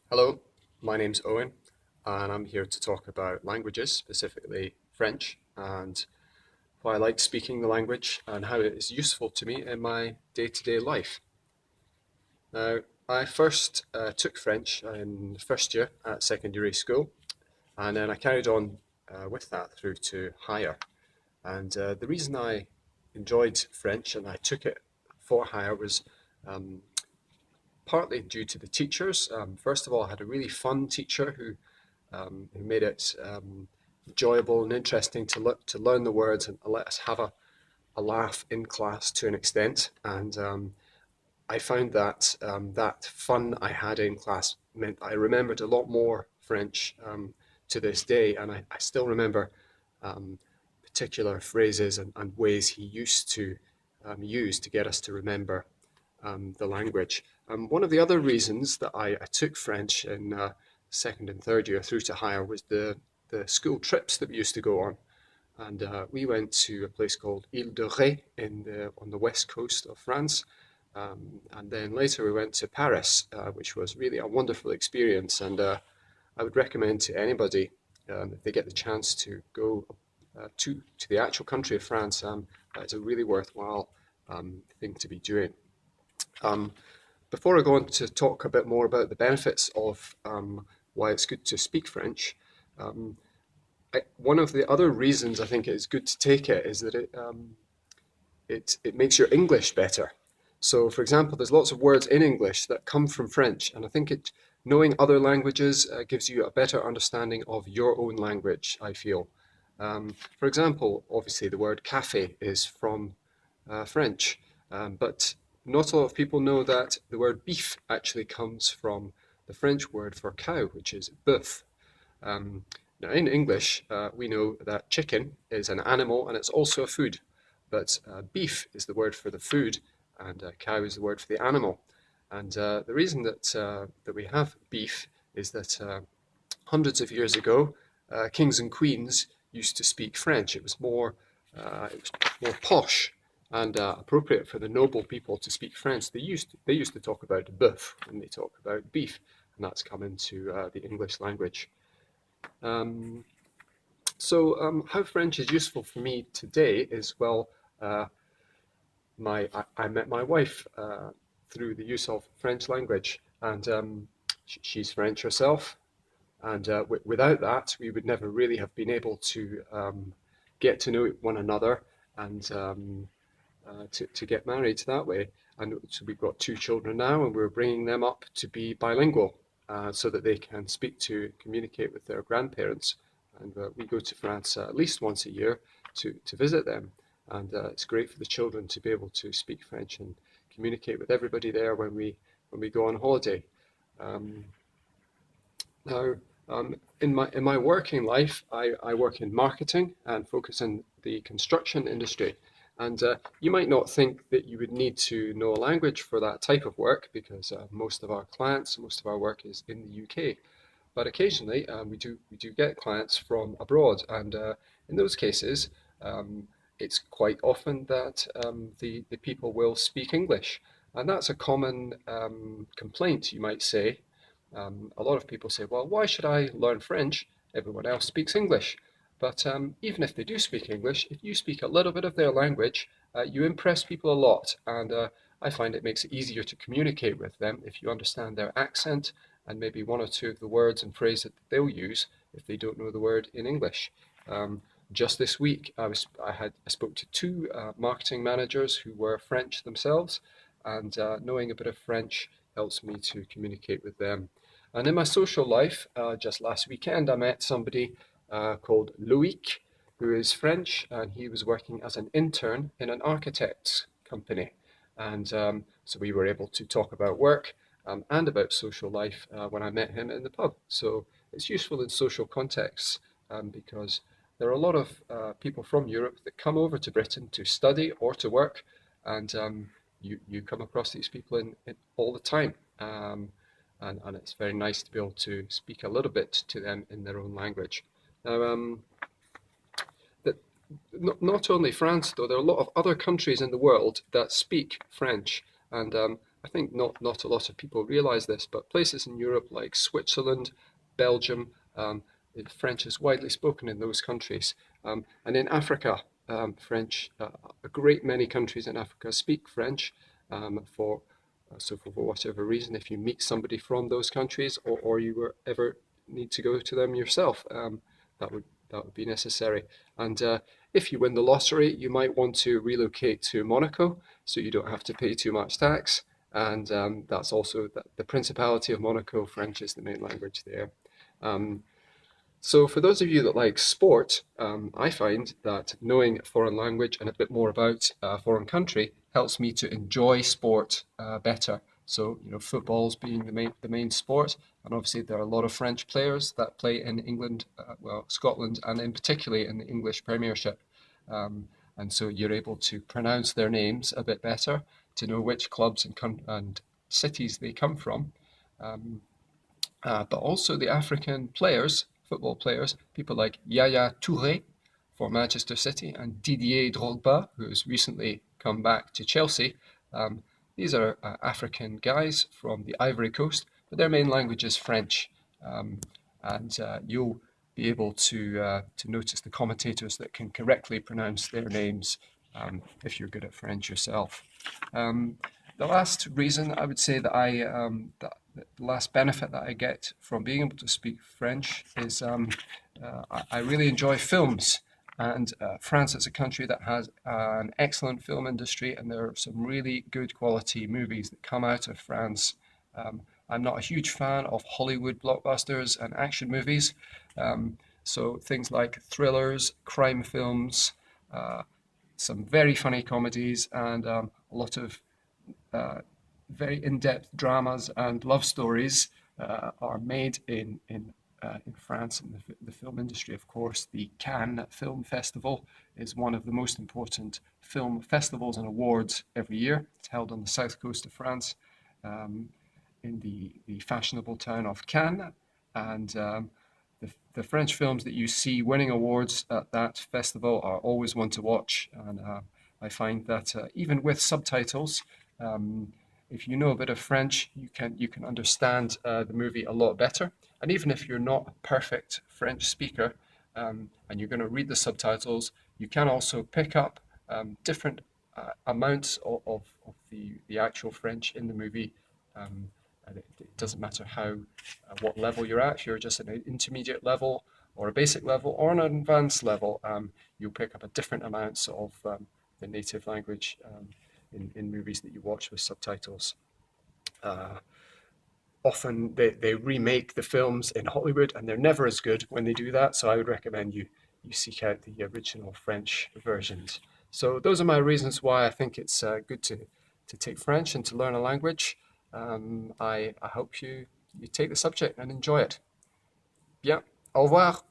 Hello, my name's Owen, and I'm here to talk about languages, specifically French, and why I like speaking the language and how it is useful to me in my day-to-day life. Now, I first took French in the first year at secondary school, and then I carried on with that through to higher. And the reason I enjoyed French and I took it for higher was um, partly due to the teachers. First of all, I had a really fun teacher who made it enjoyable and interesting to learn the words and let us have a laugh in class to an extent. And I found that that fun I had in class meant I remembered a lot more French to this day, and I still remember um, particular phrases and ways he used to use to get us to remember the language. One of the other reasons that I took French in second and third year through to higher was the school trips that we used to go on. And we went to a place called Ile de Ré on the west coast of France. And then later we went to Paris, which was really a wonderful experience. And I would recommend to anybody, if they get the chance to go to the actual country of France, that is a really worthwhile thing to be doing. Um, Before I go on to talk a bit more about the benefits of why it's good to speak French, um, one of the other reasons I think it's good to take it is that it makes your English better. So, for example, there's lots of words in English that come from French, and I think it knowing other languages gives you a better understanding of your own language. I feel, for example, obviously the word cafe is from French, but not a lot of people know that the word beef actually comes from the French word for cow, which is bœuf. Um, Now, in English, we know that chicken is an animal and it's also a food, but beef is the word for the food, and cow is the word for the animal. And the reason that we have beef is that hundreds of years ago, kings and queens used to speak French. It was more posh and appropriate for the noble people to speak French. They used to talk about bœuf when they talk about beef, and that's come into the English language. Um, how French is useful for me today is well, uh, I met my wife through the use of French language, and she's French herself. And without that, we would never really have been able to get to know one another and to get married that way. And so we've got two children now, and we're bringing them up to be bilingual so that they can communicate with their grandparents. And we go to France at least once a year to visit them. And it's great for the children to be able to speak French and communicate with everybody there when we go on holiday. Um, Now, in my working life, I work in marketing and focus on the construction industry. And you might not think that you would need to know a language for that type of work because most of our work is in the UK. But occasionally, we do get clients from abroad, and in those cases, um, it's quite often that the people will speak English, and that's a common complaint, you might say. A lot of people say, well, why should I learn French? Everyone else speaks English. But even if they do speak English, if you speak a little bit of their language, you impress people a lot. And I find it makes it easier to communicate with them if you understand their accent and maybe one or two of the words and phrases that they'll use if they don't know the word in English. Um, just this week, I spoke to two marketing managers who were French themselves, and knowing a bit of French helps me to communicate with them. And in my social life, just last weekend, I met somebody called Loic, who is French, and he was working as an intern in an architect's company. And so we were able to talk about work and about social life when I met him in the pub. So it's useful in social contexts because there are a lot of people from Europe that come over to Britain to study or to work, and you come across these people in all the time. And it's very nice to be able to speak a little bit to them in their own language. Now, that not only France, though, there are a lot of other countries in the world that speak French, and I think not a lot of people realize this, but places in Europe like Switzerland, Belgium, French is widely spoken in those countries. And in Africa, French, a great many countries in Africa speak French for so for whatever reason, if you meet somebody from those countries, or you were ever need to go to them yourself, that would that would be necessary. And if you win the lottery, you might want to relocate to Monaco, so you don't have to pay too much tax. And that's also the Principality of Monaco. French is the main language there. Um, so for those of you that like sport, I find that knowing a foreign language and a bit more about a foreign country helps me to enjoy sport better. So, you know, football's being the main sport, and obviously there are a lot of French players that play in England, well, Scotland, and in particularly in the English Premiership. And so you're able to pronounce their names a bit better, to know which clubs and cities they come from. Um, but also the African players, football players, people like Yaya Touré for Manchester City and Didier Drogba, who has recently come back to Chelsea. These are African guys from the Ivory Coast, but their main language is French. And you'll be able to notice the commentators that can correctly pronounce their names if you're good at French yourself. The last reason I would say that the last benefit that I get from being able to speak French is I really enjoy films. And France is a country that has an excellent film industry, and there are some really good quality movies that come out of France. I'm not a huge fan of Hollywood blockbusters and action movies. So things like thrillers, crime films, some very funny comedies, and a lot of very in-depth dramas and love stories are made in France. And the film industry, of course, the Cannes Film Festival is one of the most important film festivals and awards every year. It's held on the south coast of France, in the fashionable town of Cannes. And the French films that you see winning awards at that festival are always one to watch. And I find that even with subtitles, if you know a bit of French, you can understand the movie a lot better. And even if you're not a perfect French speaker, and you're going to read the subtitles, you can also pick up different amounts of the actual French in the movie. And it doesn't matter what level you're at. If you're just at an intermediate level or a basic level or an advanced level, you'll pick up a different amounts of the native language in movies that you watch with subtitles. Often they remake the films in Hollywood, and they're never as good when they do that. So I would recommend you seek out the original French versions. So those are my reasons why I think it's good to take French and to learn a language. I hope you take the subject and enjoy it. Bien, au revoir.